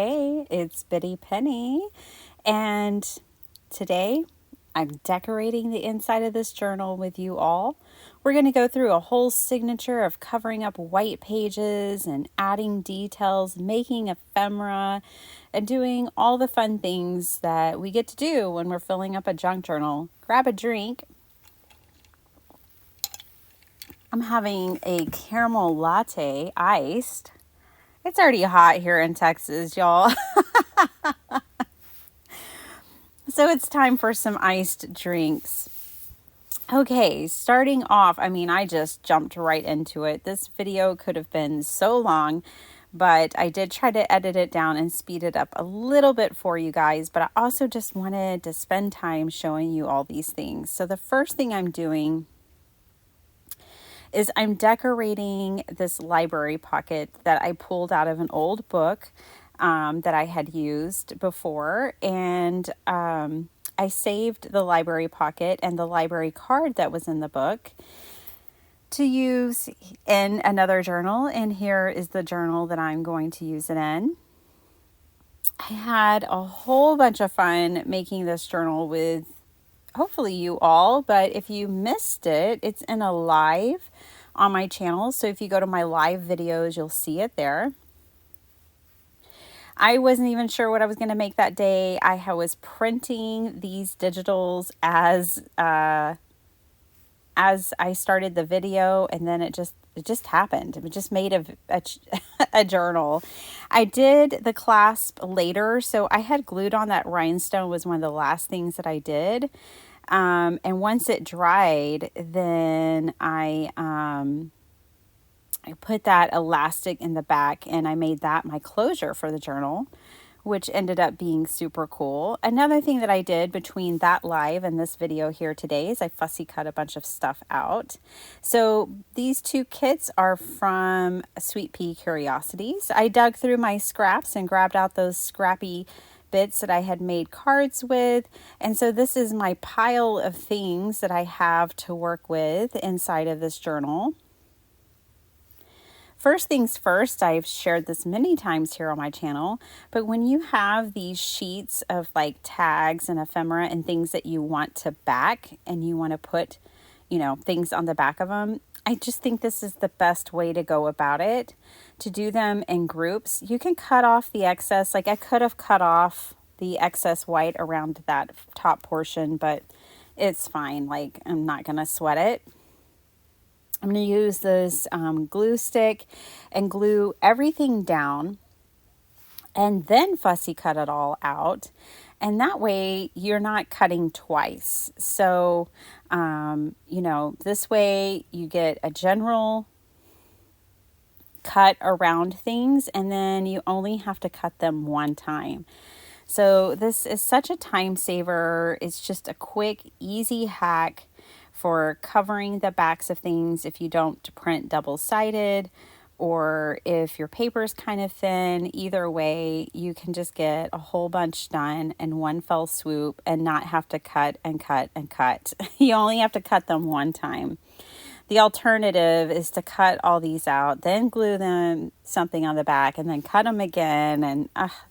Hey, it's Bitty Penny, and today I'm decorating the inside of this journal with you all. We're going to go through a whole signature of covering up white pages and adding details, making ephemera, and doing all the fun things that we get to do when we're filling up a junk journal. Grab a drink. I'm having a caramel latte iced. It's already hot here in Texas, y'all. So it's time for some iced drinks. Okay, starting off, I just jumped right into it. This video could have been so long, but I did try to edit it down and speed it up a little bit for you guys, but I also just wanted to spend time showing you all these things. So the first thing I'm doing is I'm decorating this library pocket that I pulled out of an old book that I had used before, and I saved the library pocket and the library card that was in the book to use in another journal, and here is the journal that I'm going to use it in. I had a whole bunch of fun making this journal with hopefully you all, but if you missed it, it's in a live on my channel, so if you go to my live videos, you'll see it there. I wasn't even sure what I was going to make that day. I was printing these digitals as I started the video, and then it just happened. It just made a journal. I did the clasp later, so I had glued on that rhinestone was one of the last things that I did. And once it dried, then I put that elastic in the back, and I made that my closure for the journal, which ended up being super cool. Another thing that I did between that live and this video here today is I fussy cut a bunch of stuff out. So these two kits are from Sweet Pea Curiosities. I dug through my scraps and grabbed out those scrappy bits that I had made cards with. And so this is my pile of things that I have to work with inside of this journal. First things first, I've shared this many times here on my channel, but when you have these sheets of like tags and ephemera and things that you want to back and you want to put, things on the back of them, I just think this is the best way to go about it, to do them in groups. You can cut off the excess, like I could have cut off the excess white around that top portion, but it's fine. Like I'm not going to sweat it. I'm going to use this glue stick and glue everything down and then fussy cut it all out. And that way you're not cutting twice. So, this way you get a general cut around things, and then you only have to cut them one time. So this is such a time saver. It's just a quick, easy hack for covering the backs of things if you don't print double-sided, or if your paper is kind of thin. Either way, you can just get a whole bunch done in one fell swoop and not have to cut and cut and cut. You only have to cut them one time. The alternative is to cut all these out, then glue them something on the back, and then cut them again, and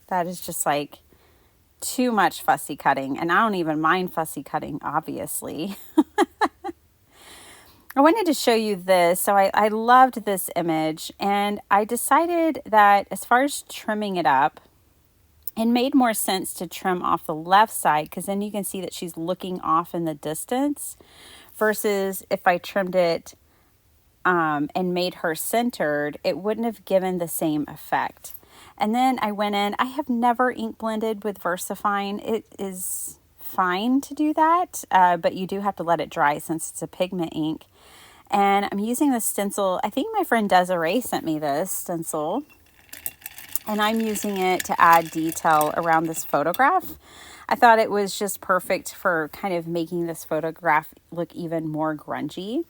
that is just like too much fussy cutting. And I don't even mind fussy cutting, obviously. I wanted to show you this. So I loved this image, and I decided that as far as trimming it up, it made more sense to trim off the left side, because then you can see that she's looking off in the distance, versus if I trimmed it and made her centered, it wouldn't have given the same effect. And then I went in, I have never ink blended with VersaFine. It is fine to do that, but you do have to let it dry since it's a pigment ink. And I'm using this stencil. I think my friend Desiree sent me this stencil, and I'm using it to add detail around this photograph. I thought it was just perfect for kind of making this photograph look even more grungy.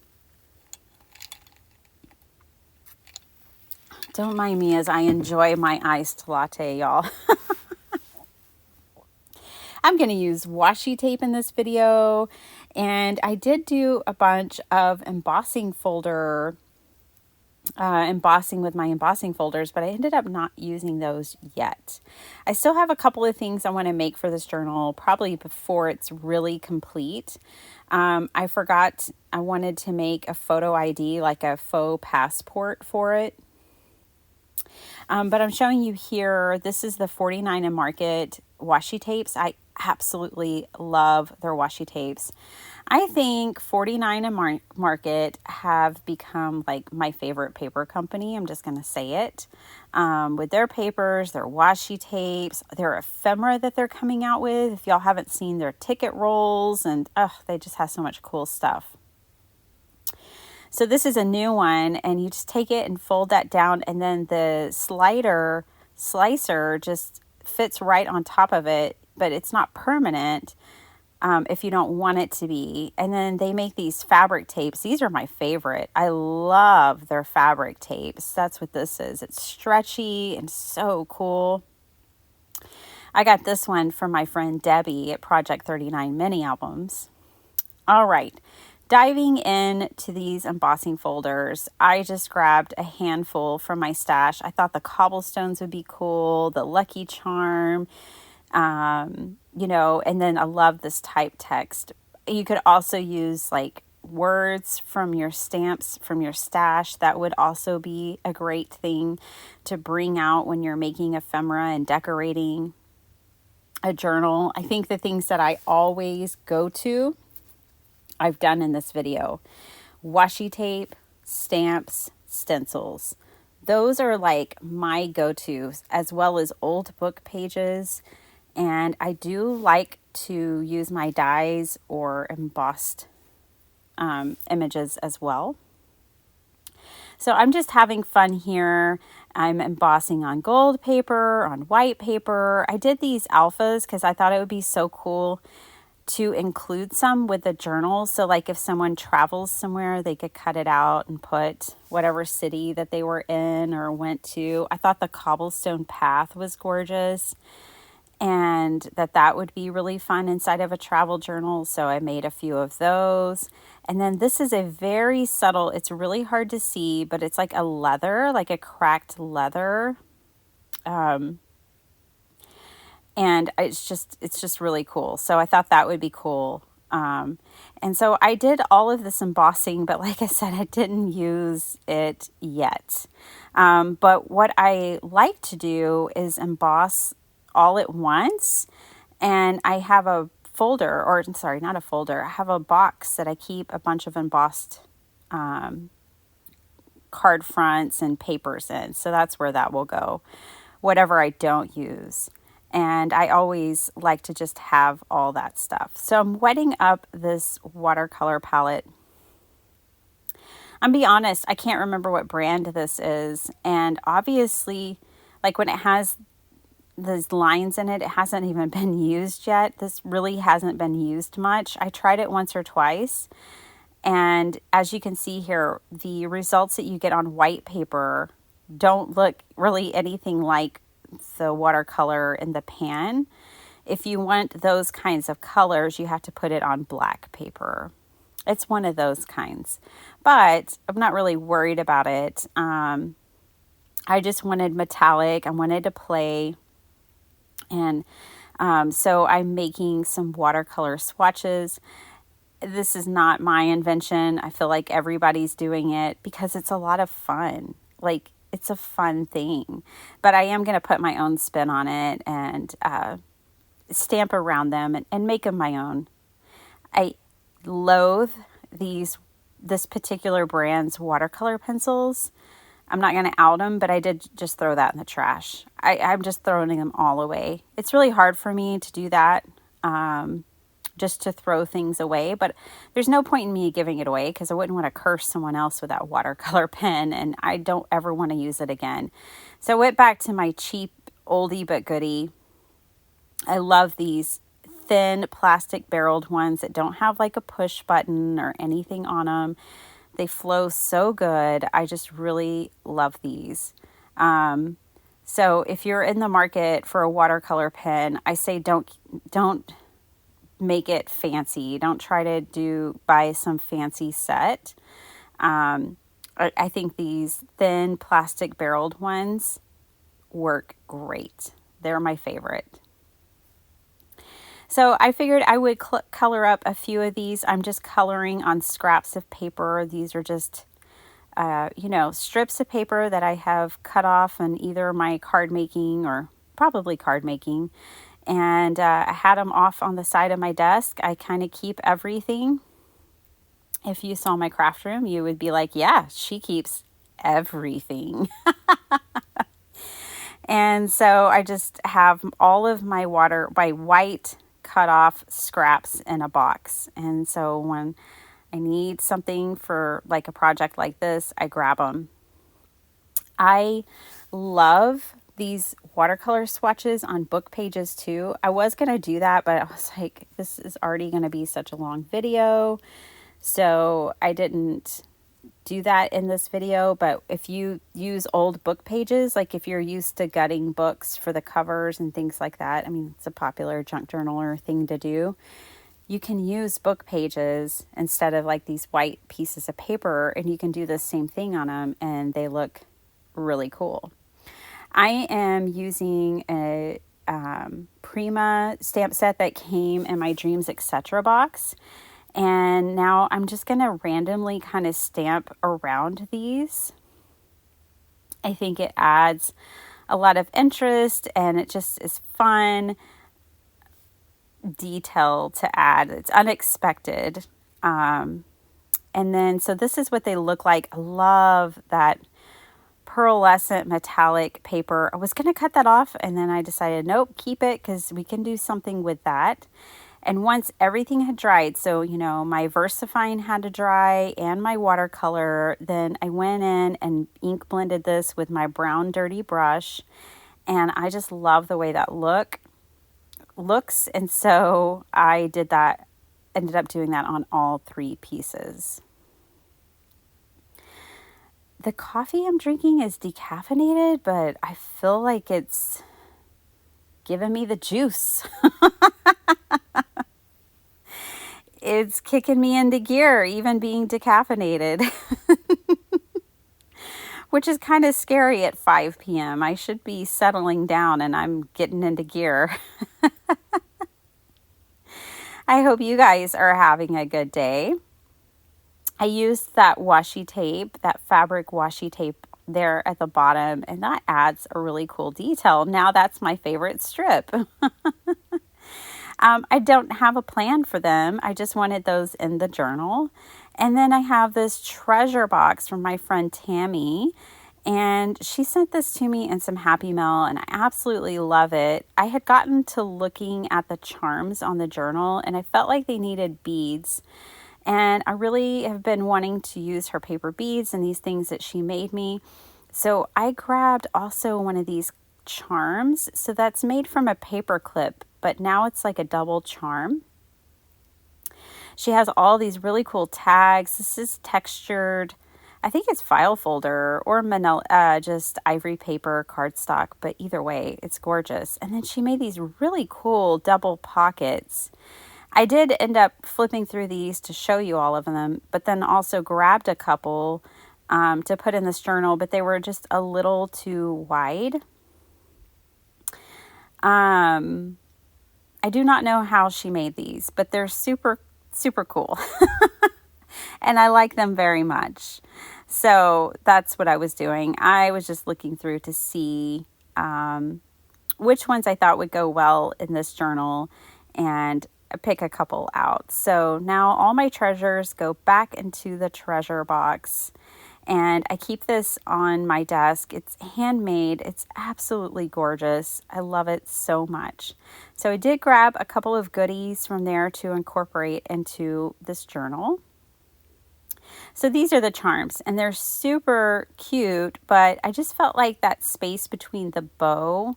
Don't mind me as I enjoy my iced latte, y'all. I'm going to use washi tape in this video, and I did do a bunch of embossing folder embossing with my embossing folders, but I ended up not using those yet. I still have a couple of things I want to make for this journal, probably before it's really complete. I forgot I wanted to make a photo ID, like a faux passport for it. But I'm showing you here, this is the 49 and Market washi tapes. I absolutely love their washi tapes. I think 49 and Market have become like my favorite paper company. I'm just going to say it. With their papers, their washi tapes, their ephemera that they're coming out with. If y'all haven't seen their ticket rolls, and they just have so much cool stuff. So this is a new one, and you just take it and fold that down, and then the slicer just fits right on top of it, but it's not permanent if you don't want it to be. And then they make these fabric tapes. These are my favorite. I love their fabric tapes. That's what this is. It's stretchy and so cool. I got this one from my friend Debbie at Project 39 Mini Albums. All right. Diving into these embossing folders, I just grabbed a handful from my stash. I thought the cobblestones would be cool, the Lucky Charm, and then I love this type text. You could also use like words from your stamps from your stash. That would also be a great thing to bring out when you're making ephemera and decorating a journal. I think the things that I always go to, I've done in this video: washi tape, stamps, stencils. Those are like my go-tos, as well as old book pages. And I do like to use my dies or embossed images as well. So I'm just having fun here. I'm embossing on gold paper, on white paper. I did these alphas because I thought it would be so cool to include some with the journal. So like if someone travels somewhere, they could cut it out and put whatever city that they were in or went to. I thought the cobblestone path was gorgeous, and that would be really fun inside of a travel journal. So I made a few of those. And then this is a very subtle, it's really hard to see, but it's like a leather, like a cracked leather. And it's just really cool. So I thought that would be cool. And so I did all of this embossing, but like I said, I didn't use it yet. But what I like to do is emboss all at once. And I have a folder, or sorry, not a folder. I have a box that I keep a bunch of embossed card fronts and papers in. So that's where that will go, whatever I don't use. And I always like to just have all that stuff. So I'm wetting up this watercolor palette. I'll be honest, I can't remember what brand this is. And obviously, like when it has those lines in it, it hasn't even been used yet. This really hasn't been used much. I tried it once or twice. And as you can see here, the results that you get on white paper don't look really anything like the watercolor in the pan. If you want those kinds of colors, you have to put it on black paper. It's one of those kinds, but I'm not really worried about it. I just wanted metallic. I wanted to play. And so I'm making some watercolor swatches. This is not my invention. I feel like everybody's doing it because it's a lot of fun. Like, it's a fun thing, but I am going to put my own spin on it and stamp around them and make them my own. I loathe this particular brand's watercolor pencils. I'm not going to out them, but I did just throw that in the trash. I'm just throwing them all away. It's really hard for me to do that, just to throw things away, but there's no point in me giving it away because I wouldn't want to curse someone else with that watercolor pen, and I don't ever want to use it again. So I went back to my cheap oldie but goodie. I love these thin plastic barreled ones that don't have like a push button or anything on them. They flow so good. I just really love these. So if you're in the market for a watercolor pen, I say don't make it fancy. Don't try to buy some fancy set. I think these thin plastic barreled ones work great. They're my favorite. So I figured I would color up a few of these. I'm just coloring on scraps of paper. These are just, strips of paper that I have cut off in either my card making or probably card making. And I had them off on the side of my desk. I kind of keep everything. If you saw my craft room, you would be like, yeah, she keeps everything. And so I just have all of my white cut off scraps in a box. And so when I need something for like a project like this, I grab them. I love these watercolor swatches on book pages too. I was going to do that, but I was like, this is already going to be such a long video. So I didn't do that in this video. But if you use old book pages, like if you're used to gutting books for the covers and things like that, I mean, it's a popular junk journaler thing to do. You can use book pages instead of like these white pieces of paper, and you can do the same thing on them, and they look really cool. I am using a Prima stamp set that came in my Dreams Etc. box. And now I'm just going to randomly kind of stamp around these. I think it adds a lot of interest, and it just is fun detail to add. It's unexpected. And then, so this is what they look like. I love that pearlescent metallic paper. I was going to cut that off, and then I decided, nope, keep it because we can do something with that. And once everything had dried, so, my VersaFine had to dry and my watercolor, then I went in and ink blended this with my brown dirty brush. And I just love the way that looks. And so I ended up doing that on all 3 pieces. The coffee I'm drinking is decaffeinated, but I feel like it's giving me the juice. It's kicking me into gear, even being decaffeinated, which is kind of scary at 5 p.m. I should be settling down, and I'm getting into gear. I hope you guys are having a good day. I used that washi tape, that fabric washi tape there at the bottom, and that adds a really cool detail. Now that's my favorite strip. I don't have a plan for them. I just wanted those in the journal. And then I have this treasure box from my friend Tammy, and she sent this to me in some Happy Mail, and I absolutely love it. I had gotten to looking at the charms on the journal, and I felt like they needed beads. And I really have been wanting to use her paper beads and these things that she made me. So I grabbed also one of these charms. So that's made from a paper clip, but now it's like a double charm. She has all these really cool tags. This is textured. I think it's file folder or manila, just ivory paper, cardstock, but either way, it's gorgeous. And then she made these really cool double pockets. I did end up flipping through these to show you all of them, but then also grabbed a couple to put in this journal, but they were just a little too wide. I do not know how she made these, but they're super, super cool. And I like them very much. So that's what I was doing. I was just looking through to see which ones I thought would go well in this journal, and pick a couple out. So now all my treasures go back into the treasure box, and I keep this on my desk. It's handmade. It's absolutely gorgeous. I love it so much. So I did grab a couple of goodies from there to incorporate into this journal. So these are the charms, and they're super cute, but I just felt like that space between the bow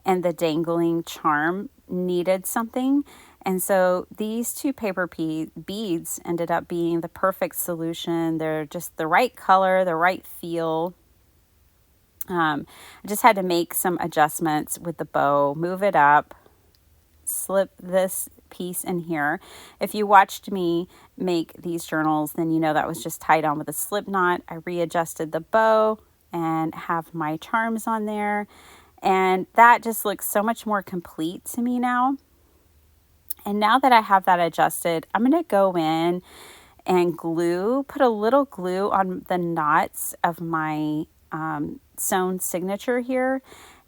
and the dangling charm needed something. And so these 2 paper beads ended up being the perfect solution. They're just the right color, the right feel. I just had to make some adjustments with the bow, move it up slip this piece in here. If you watched me make these journals, then you know that was just tied on with a slip knot. I readjusted the bow and have my charms on there. And that just looks so much more complete to me now. And now that I have that adjusted, I'm going to go in and put a little glue on the knots of my sewn signature here.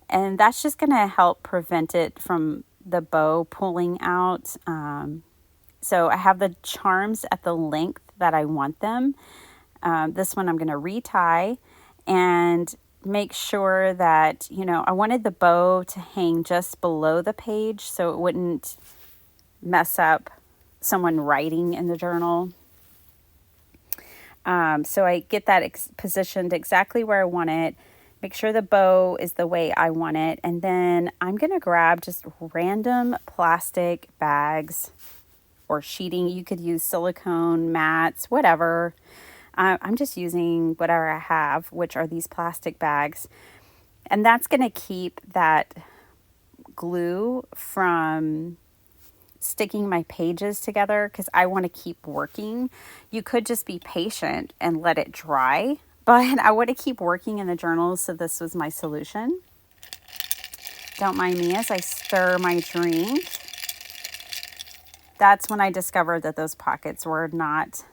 And that's just going to help prevent it from the bow pulling out. So I have the charms at the length that I want them. This one I'm going to retie and make sure that, I wanted the bow to hang just below the page so it wouldn't mess up someone writing in the journal. So I get that positioned exactly where I want it. Make sure the bow is the way I want it. And then I'm going to grab just random plastic bags or sheeting. You could use silicone mats, whatever. I'm just using whatever I have, which are these plastic bags. And that's going to keep that glue from sticking my pages together because I want to keep working. You could just be patient and let it dry, but I want to keep working in the journal, so this was my solution. Don't mind me as I stir my drink. That's when I discovered that those pockets were not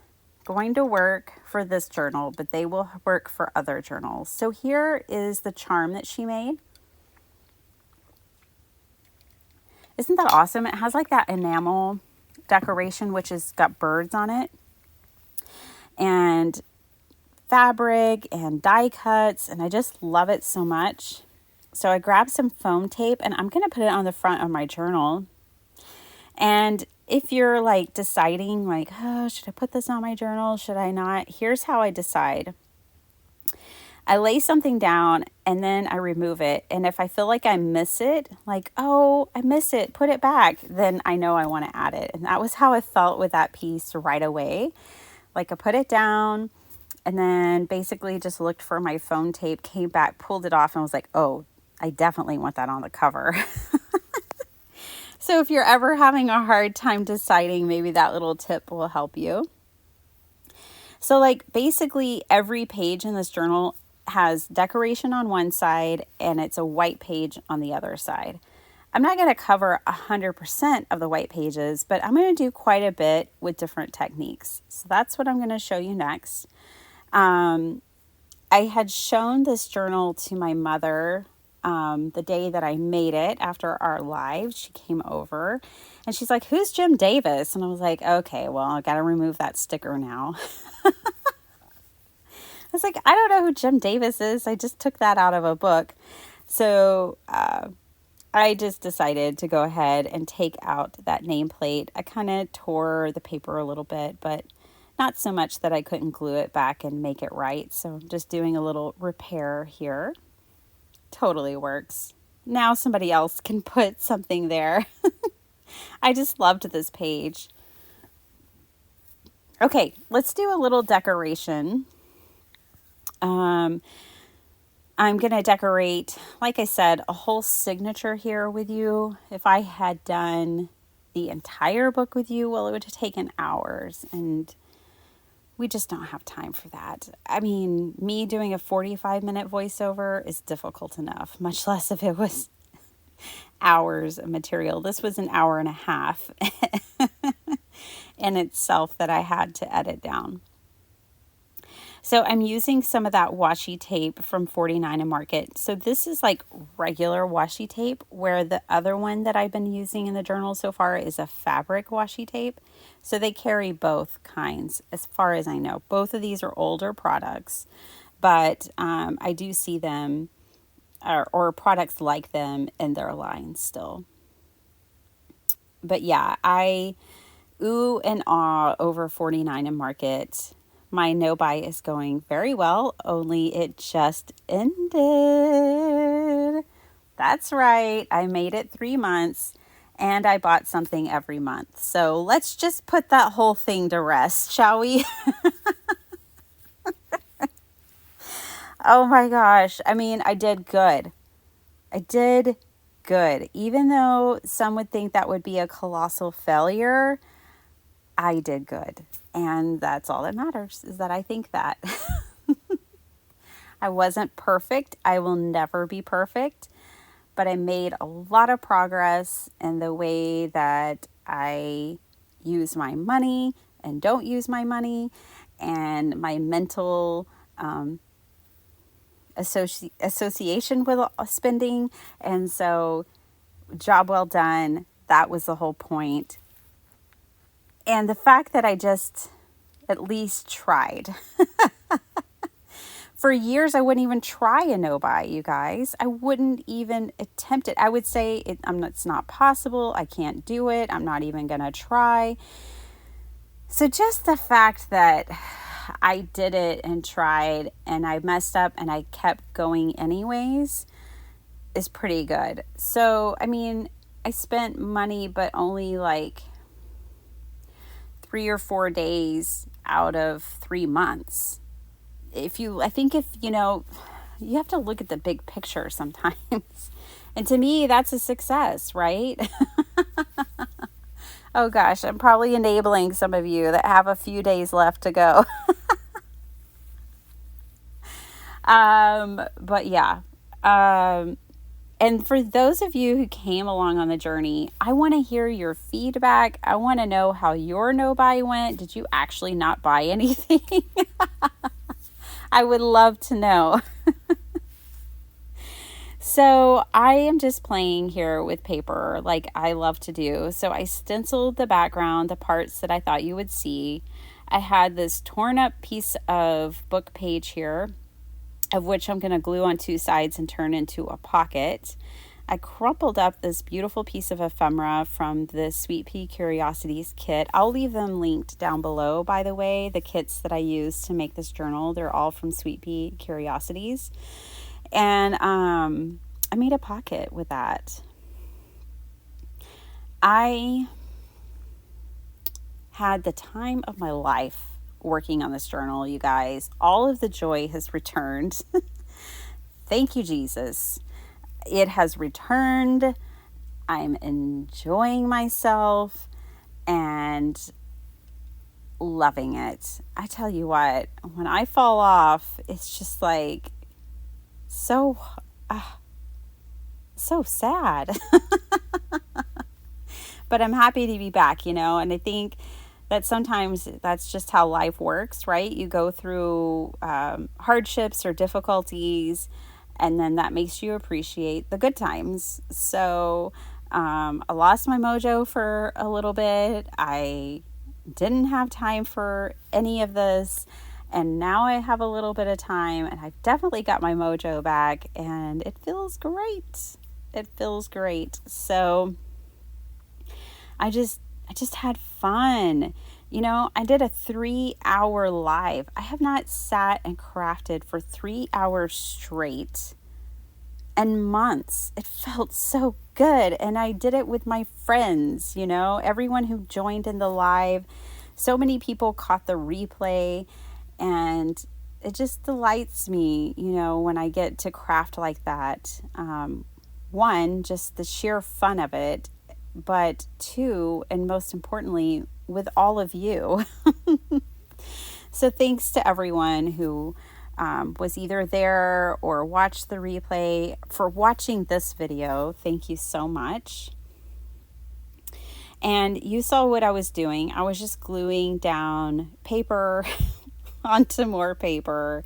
going to work for this journal, but they will work for other journals. So here is the charm that she made. Isn't that awesome? It has like that enamel decoration, which has got birds on it, and fabric and die cuts, and I just love it so much. So I grabbed some foam tape and I'm going to put it on the front of my journal. And if you're like deciding like, oh, should I put this on my journal? Should I not? Here's how I decide. I lay something down and then I remove it. And if I feel like I miss it, like, oh, I miss it, put it back, then I know I want to add it. And that was how I felt with that piece right away. Like I put it down and then basically just looked for my foam tape, came back, pulled it off and was like, oh, I definitely want that on the cover. So if you're ever having a hard time deciding, maybe that little tip will help you. So like basically every page in this journal has decoration on one side and it's a white page on the other side. I'm not going to cover 100% of the white pages, but I'm going to do quite a bit with different techniques. So that's what I'm going to show you next. I had shown this journal to my mother the day that I made it after our live. She came over and she's like, who's Jim Davis? And I was like, okay, well, I got to remove that sticker now. I was like, I don't know who Jim Davis is. I just took that out of a book. So I just decided to go ahead and take out that nameplate. I kind of tore the paper a little bit, but not so much that I couldn't glue it back and make it right. So I'm just doing a little repair here. Totally works. Now somebody else can put something there. I just loved this page. Okay, let's do a little decoration. I'm going to decorate, like I said, a whole signature here with you. If I had done the entire book with you, well, it would have taken hours, and we just don't have time for that. I mean, me doing a 45-minute voiceover is difficult enough, much less if it was hours of material. This was an hour and a half in itself that I had to edit down. So I'm using some of that washi tape from 49 and Market. So this is like regular washi tape, where the other one that I've been using in the journal so far is a fabric washi tape. So they carry both kinds as far as I know. Both of these are older products, but I do see them or products like them in their line still. But yeah, I ooh and ah over 49 and Market. My no-buy is going very well, only it just ended. That's right. I made it 3 months and I bought something every month. So let's just put that whole thing to rest, shall we? Oh my gosh. I mean, I did good. I did good. Even though some would think that would be a colossal failure, I did good. And that's all that matters, is that I think that. I wasn't perfect. I will never be perfect. But I made a lot of progress in the way that I use my money and don't use my money, and my mental association with spending. And so, job well done. That was the whole point. And the fact that I just at least tried. For years, I wouldn't even try a no-buy, you guys. I wouldn't even attempt it. I would say it's not possible. I can't do it. I'm not even going to try. So just the fact that I did it and tried and I messed up and I kept going anyways is pretty good. So, I mean, I spent money, but only like 3 or 4 days out of 3 months. You have to look at the big picture sometimes. And to me, that's a success, right? Oh gosh, I'm probably enabling some of you that have a few days left to go. But yeah. And for those of you who came along on the journey, I want to hear your feedback. I want to know how your no-buy went. Did you actually not buy anything? I would love to know. So I am just playing here with paper like I love to do. So I stenciled the background, the parts that I thought you would see. I had this torn up piece of book page here, of which I'm going to glue on 2 sides and turn into a pocket. I crumpled up this beautiful piece of ephemera from the Sweet Pea Curiosities kit. I'll leave them linked down below, by the way. The kits that I used to make this journal, they're all from Sweet Pea Curiosities. And I made a pocket with that. I had the time of my life working on this journal, you guys. All of the joy has returned. Thank you, Jesus. It has returned. I'm enjoying myself and loving it. I tell you what, when I fall off, it's just like so sad. But I'm happy to be back, and I think that sometimes that's just how life works, right? You go through hardships or difficulties, and then that makes you appreciate the good times. So I lost my mojo for a little bit. I didn't have time for any of this. And now I have a little bit of time, and I've definitely got my mojo back, and it feels great. It feels great. So I just had fun. I did a 3-hour live. I have not sat and crafted for 3 hours straight in months. It felt so good. And I did it with my friends, everyone who joined in the live. So many people caught the replay, and it just delights me, when I get to craft like that. One, just the sheer fun of it, but 2, and most importantly, with all of you. So thanks to everyone who was either there or watched the replay. For watching this video, thank you so much. And you saw what I was doing. I was just gluing down paper onto more paper,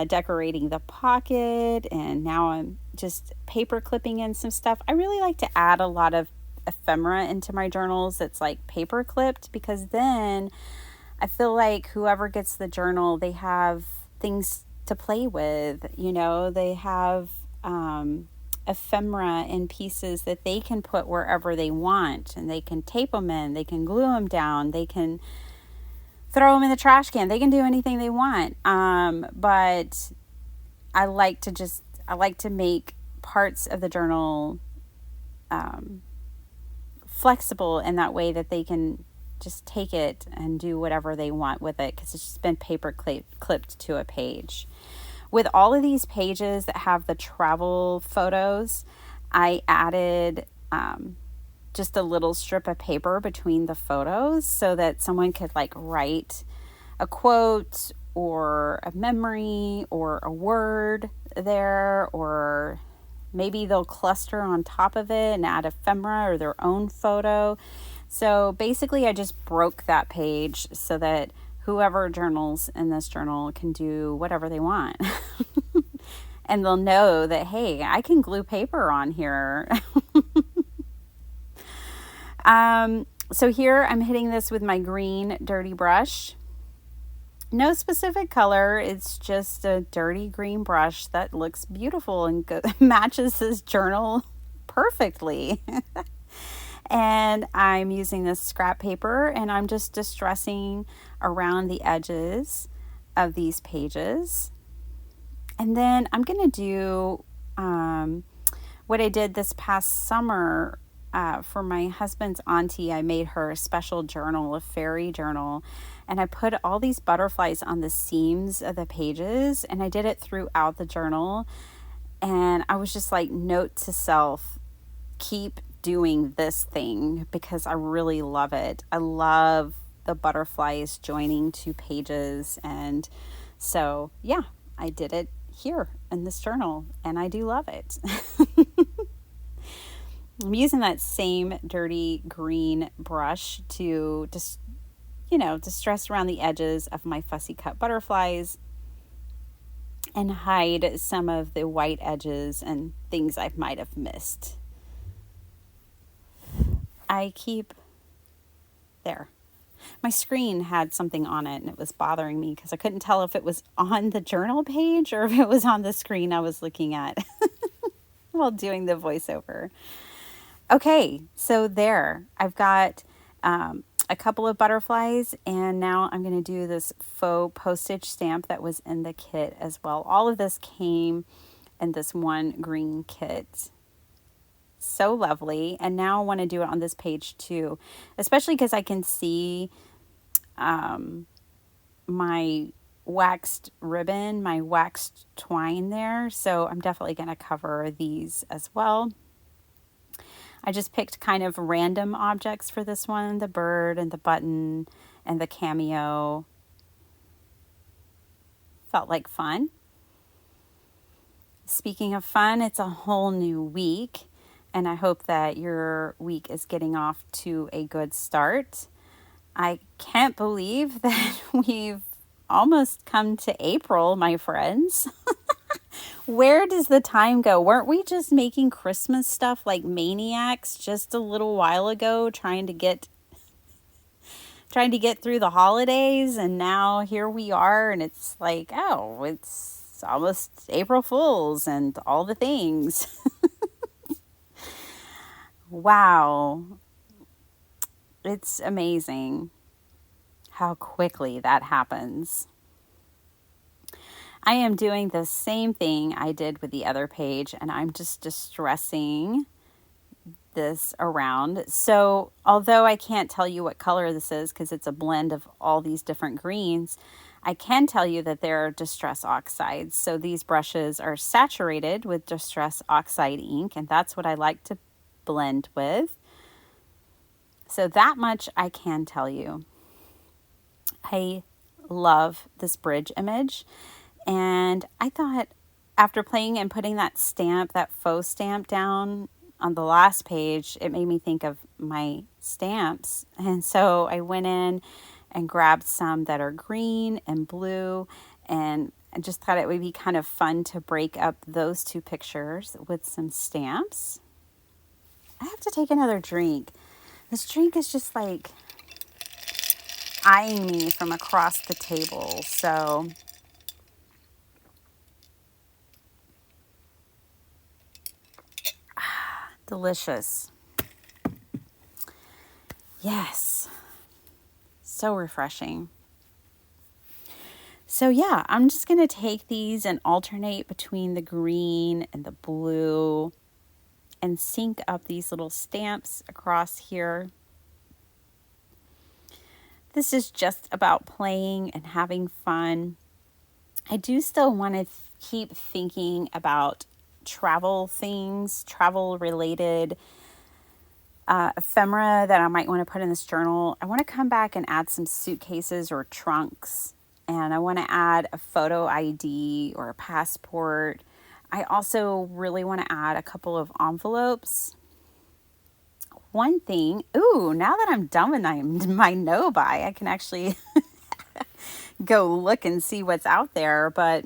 decorating the pocket, and now I'm just paper clipping in some stuff. I really like to add a lot of ephemera into my journals that's like paper clipped, because then I feel like whoever gets the journal, they have things to play with. They have ephemera in pieces that they can put wherever they want, and they can tape them in, they can glue them down, they can throw them in the trash can, they can do anything they want. But I like to make parts of the journal flexible in that way that they can just take it and do whatever they want with it, because it's just been paper clipped to a page. With all of these pages that have the travel photos, I added just a little strip of paper between the photos so that someone could like write a quote or a memory or a word there, or maybe they'll cluster on top of it and add ephemera or their own photo. So basically, I just broke that page so that whoever journals in this journal can do whatever they want. And they'll know that, hey, I can glue paper on here. So here I'm hitting this with my green dirty brush. No specific color. It's just a dirty green brush that looks beautiful and matches this journal perfectly. And I'm using this scrap paper and I'm just distressing around the edges of these pages. And then I'm going to do what I did this past summer for my husband's auntie. I made her a special journal, a fairy journal, and I put all these butterflies on the seams of the pages, and I did it throughout the journal. And I was just like, note to self, keep doing this thing because I really love it. I love the butterflies joining two pages. And so, yeah, I did it here in this journal and I do love it. I'm using that same dirty green brush to just, distress around the edges of my fussy cut butterflies and hide some of the white edges and things I might have missed. I keep there. My screen had something on it and it was bothering me because I couldn't tell if it was on the journal page or if it was on the screen I was looking at while doing the voiceover. Okay, so there. I've got a couple of butterflies, and now I'm going to do this faux postage stamp that was in the kit as well. All of this came in this one green kit. So lovely. And now I want to do it on this page too, especially because I can see my waxed ribbon, my waxed twine there. So I'm definitely going to cover these as well. I just picked kind of random objects for this one, the bird and the button and the cameo. Felt like fun. Speaking of fun, it's a whole new week, and I hope that your week is getting off to a good start. I can't believe that we've almost come to April, my friends. Where does the time go? Weren't we just making Christmas stuff like maniacs just a little while ago, trying to get through the holidays, and now here we are and it's like, oh, it's almost April Fools and all the things. Wow. It's amazing how quickly that happens. I am doing the same thing I did with the other page, and I'm just distressing this around. So although I can't tell you what color this is because it's a blend of all these different greens, I can tell you that they're distress oxides. So these brushes are saturated with distress oxide ink, and that's what I like to blend with. So that much I can tell you. I love this bridge image. And I thought after playing and putting that stamp, that faux stamp down on the last page, it made me think of my stamps. And so I went in and grabbed some that are green and blue. And I just thought it would be kind of fun to break up those two pictures with some stamps. I have to take another drink. This drink is just like eyeing me from across the table. So delicious. Yes. So refreshing. So yeah, I'm just going to take these and alternate between the green and the blue and sync up these little stamps across here. This is just about playing and having fun. I do still want to keep thinking about travel things, travel related ephemera that I might want to put in this journal. I want to come back and add some suitcases or trunks, and I want to add a photo ID or a passport. I also really want to add a couple of envelopes. One thing, now that I'm done with my no-buy, I can actually go look and see what's out there. But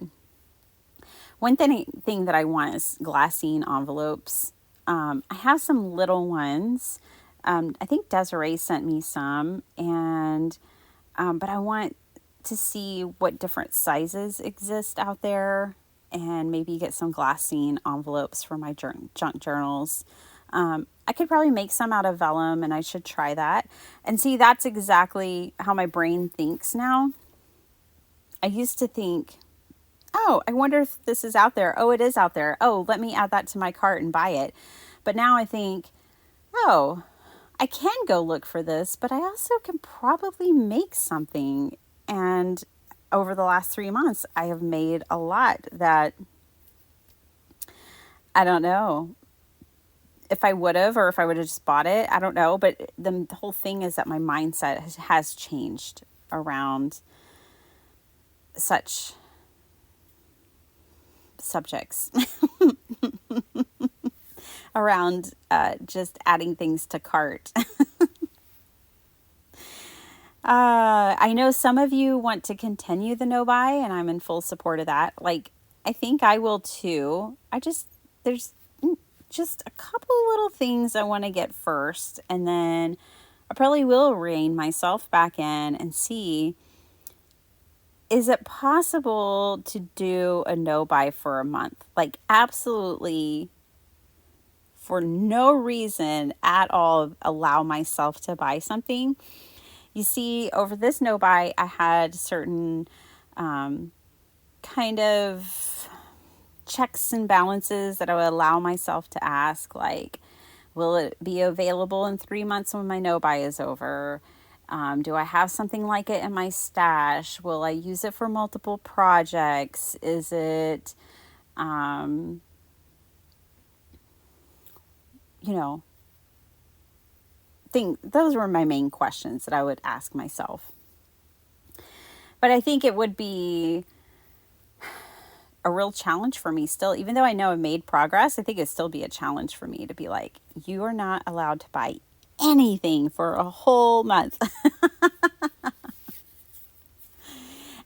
one thing that I want is glassine envelopes. I have some little ones. I think Desiree sent me some, and but I want to see what different sizes exist out there, and maybe get some glassine envelopes for my junk journals. I could probably make some out of vellum, and I should try that. And see, that's exactly how my brain thinks now. I used to think, oh, I wonder if this is out there. Oh, it is out there. Oh, let me add that to my cart and buy it. But now I think, oh, I can go look for this, but I also can probably make something. And over the last 3 months, I have made a lot that I don't know if I would have, or if I would have just bought it. I don't know. But the whole thing is that my mindset has changed around such subjects. Around just adding things to cart. I know some of you want to continue the no buy, and I'm in full support of that. Like, I think I will too. There's just a couple little things I want to get first, and then I probably will rein myself back in and see, is it possible to do a no buy for a month? Like, absolutely, for no reason at all, allow myself to buy something. You see, over this no buy, I had certain kind of checks and balances that I would allow myself to ask, like, will it be available in 3 months when my no buy is over? Do I have something like it in my stash? Will I use it for multiple projects? Is it, those were my main questions that I would ask myself. But I think it would be a real challenge for me still, even though I know I've made progress. I think it'd still be a challenge for me to be like, you are not allowed to buy anything for a whole month.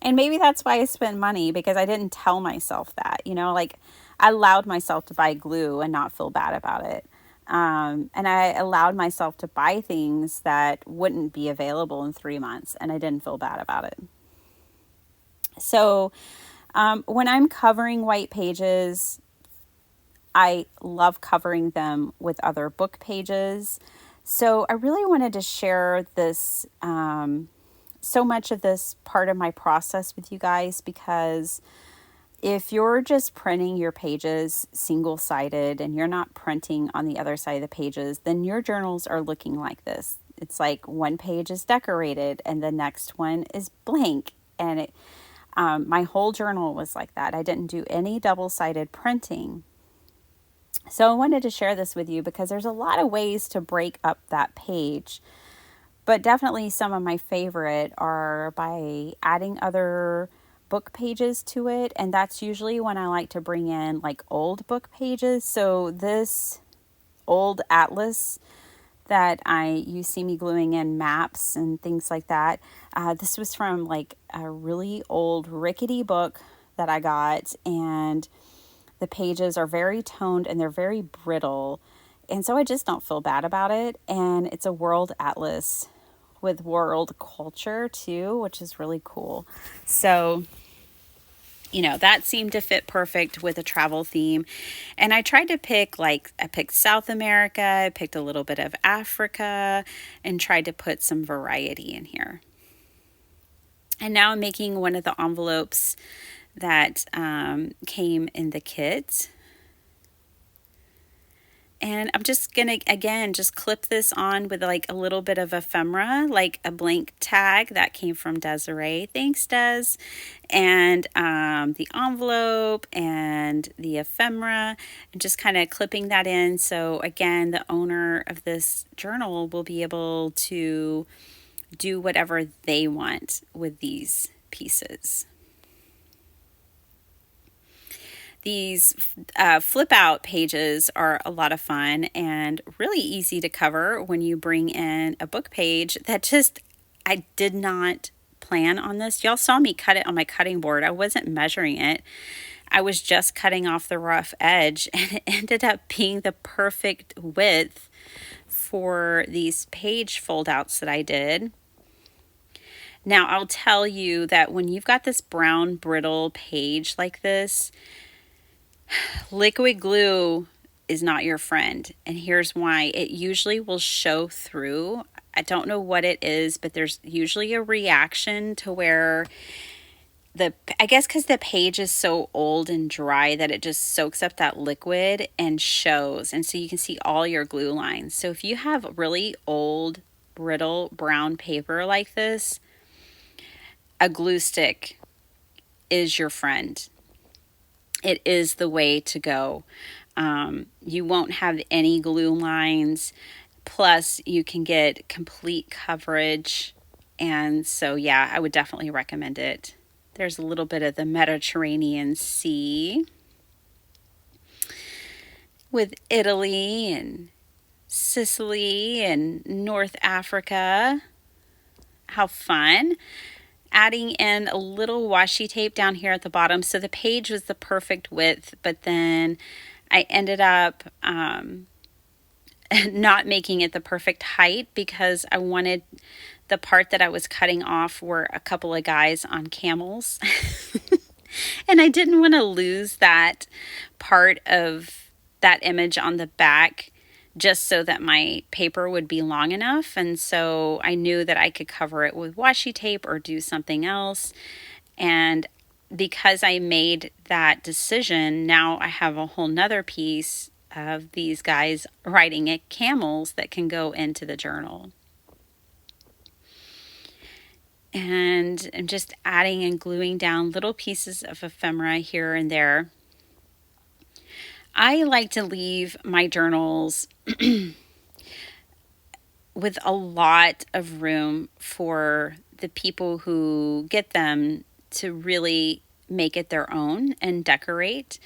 And maybe that's why I spent money, because I didn't tell myself that, like, I allowed myself to buy glue and not feel bad about it. And I allowed myself to buy things that wouldn't be available in 3 months, and I didn't feel bad about it. So when I'm covering white pages, I love covering them with other book pages. So I really wanted to share this, so much of this part of my process with you guys, because if you're just printing your pages single-sided and you're not printing on the other side of the pages, then your journals are looking like this. It's like one page is decorated and the next one is blank. And my whole journal was like that. I didn't do any double-sided printing. So I wanted to share this with you because there's a lot of ways to break up that page. But definitely some of my favorite are by adding other book pages to it. And that's usually when I like to bring in like old book pages. So this old atlas that you see me gluing in maps and things like that. This was from like a really old rickety book that I got, and the pages are very toned and they're very brittle. And so I just don't feel bad about it. And it's a world atlas with world culture too, which is really cool. So, that seemed to fit perfect with a travel theme. And I tried to I picked South America, I picked a little bit of Africa, and tried to put some variety in here. And now I'm making one of the envelopes that came in the kit. And I'm just gonna, again, just clip this on with like a little bit of ephemera, like a blank tag that came from Desiree. Thanks, Des. And the envelope and the ephemera, and just kind of clipping that in. So again, the owner of this journal will be able to do whatever they want with these pieces. These flip out pages are a lot of fun and really easy to cover when you bring in a book page that just, I did not plan on this. Y'all saw me cut it on my cutting board. I wasn't measuring it. I was just cutting off the rough edge, and it ended up being the perfect width for these page fold outs that I did. Now, I'll tell you that when you've got this brown brittle page like this, liquid glue is not your friend, and here's why. It usually will show through. I don't know what it is, but there's usually a reaction to where I guess because the page is so old and dry that it just soaks up that liquid and shows, and so you can see all your glue lines. So if you have really old, brittle, brown paper like this, a glue stick is your friend. It is the way to go. You won't have any glue lines. Plus, you can get complete coverage. And so, yeah, I would definitely recommend it. There's a little bit of the Mediterranean Sea with Italy and Sicily and North Africa. How fun. Adding in a little washi tape down here at the bottom. So the page was the perfect width, but then I ended up not making it the perfect height because I wanted the part that I was cutting off were a couple of guys on camels. And I didn't want to lose that part of that image on the back just so that my paper would be long enough. And so I knew that I could cover it with washi tape or do something else. And because I made that decision, now I have a whole nother piece of these guys riding at camels that can go into the journal. And I'm just adding and gluing down little pieces of ephemera here and there. I like to leave my journals with a lot of room for the people who get them to really make it their own and decorate.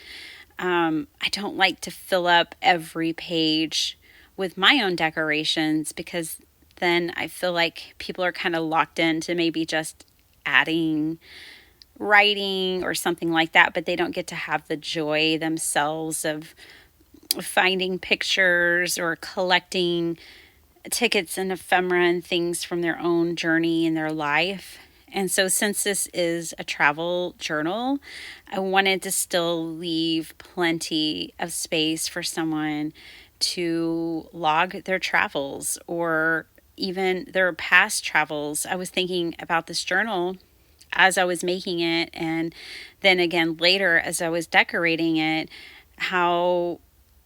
I don't like to fill up every page with my own decorations because then I feel like people are kind of locked into maybe just adding writing or something like that, but they don't get to have the joy themselves of finding pictures or collecting tickets and ephemera and things from their own journey in their life. And so since this is a travel journal, I wanted to still leave plenty of space for someone to log their travels or even their past travels. I was thinking about this journal as I was making it, and then again later as I was decorating it, how,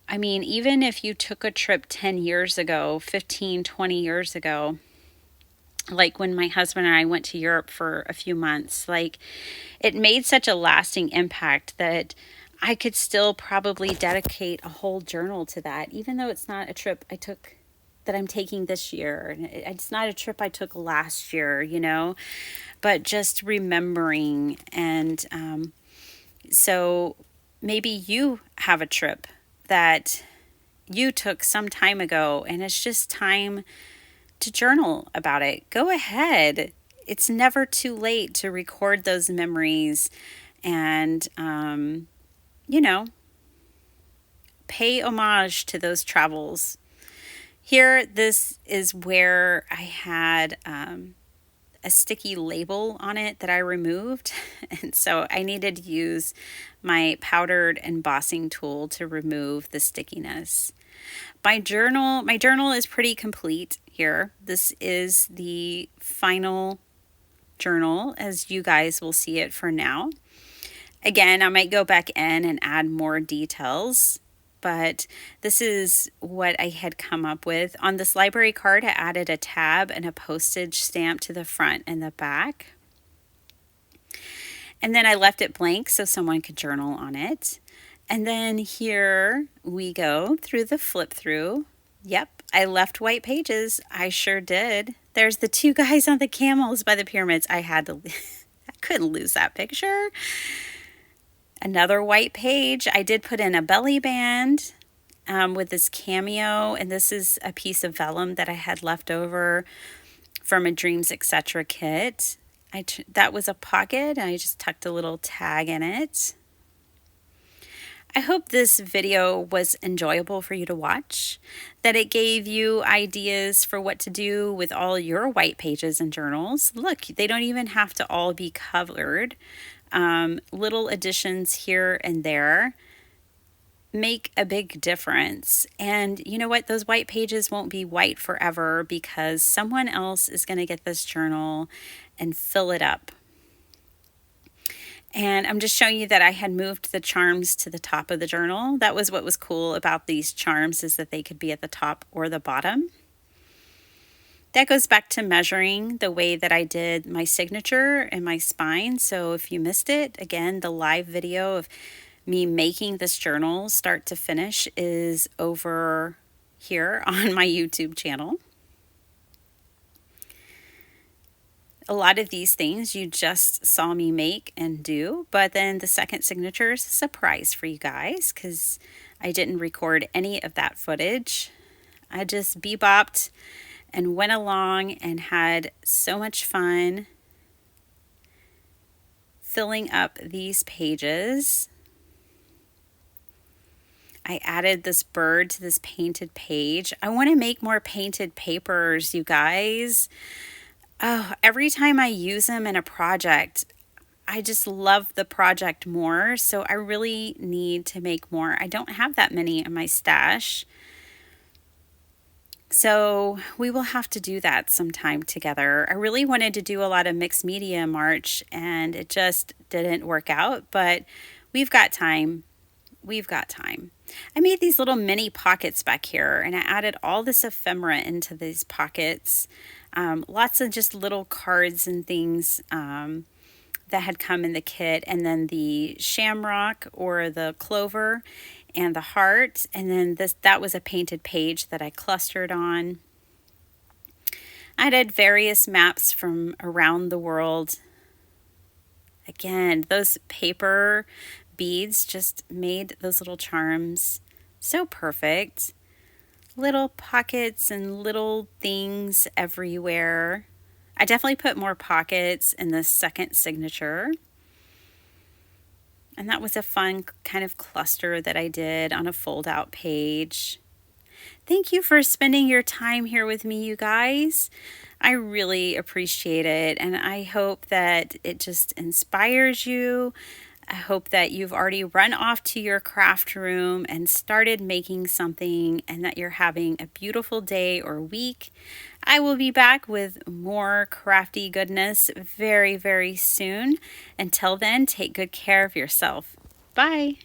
I mean, even if you took a trip 10 years ago, 15, 20 years ago, like when my husband and I went to Europe for a few months, like it made such a lasting impact that I could still probably dedicate a whole journal to that, even though it's not a trip I took that I'm taking this year. It's not a trip I took last year, you know, but just remembering. And so maybe you have a trip that you took some time ago and it's just time to journal about it. Go ahead. It's never too late to record those memories and, you know, pay homage to those travels. Here, this is where I had a sticky label on it that I removed. And so I needed to use my powdered embossing tool to remove the stickiness. My journal is pretty complete here. This is the final journal as you guys will see it for now. Again, I might go back in and add more details but this is what I had come up with. On this library card, I added a tab and a postage stamp to the front and the back. And then I left it blank so someone could journal on it. And then here we go through the flip through. Yep, I left white pages. I sure did. There's the two guys on the camels by the pyramids. I couldn't lose that picture. Another white page. I did put in a belly band with this cameo, and this is a piece of vellum that I had left over from a Dreams Etc. kit. That was a pocket, and I just tucked a little tag in it. I hope this video was enjoyable for you to watch, that it gave you ideas for what to do with all your white pages and journals. Look, they don't even have to all be covered. Little additions here and there make a big difference. And you know what? Those white pages won't be white forever because someone else is going to get this journal and fill it up. And I'm just showing you that I had moved the charms to the top of the journal. That was what was cool about these charms, is that they could be at the top or the bottom. That goes back to measuring the way that I did my signature and my spine. So if you missed it, again, the live video of me making this journal start to finish is over here on my YouTube channel. A lot of these things you just saw me make and do, but then the second signature is a surprise for you guys because I didn't record any of that footage. I just bebopped and went along and had so much fun filling up these pages. I added this bird to this painted page. I want to make more painted papers, you guys. Oh, every time I use them in a project, I just love the project more. So I really need to make more. I don't have that many in my stash. So we will have to do that sometime together. I really wanted to do a lot of mixed media in March and it just didn't work out, but we've got time. We've got time. I made these little mini pockets back here and I added all this ephemera into these pockets. Lots of just little cards and things that had come in the kit, and then the shamrock or the clover and the heart, and then that was a painted page that I clustered on. I did various maps from around the world. Again, those paper beads just made those little charms so perfect. Little pockets and little things everywhere. I definitely put more pockets in the second signature. And that was a fun kind of cluster that I did on a fold out page. Thank you for spending your time here with me, you guys. I really appreciate it. And I hope that it just inspires you. I hope that you've already run off to your craft room and started making something and that you're having a beautiful day or week. I will be back with more crafty goodness very, very soon. Until then, take good care of yourself. Bye.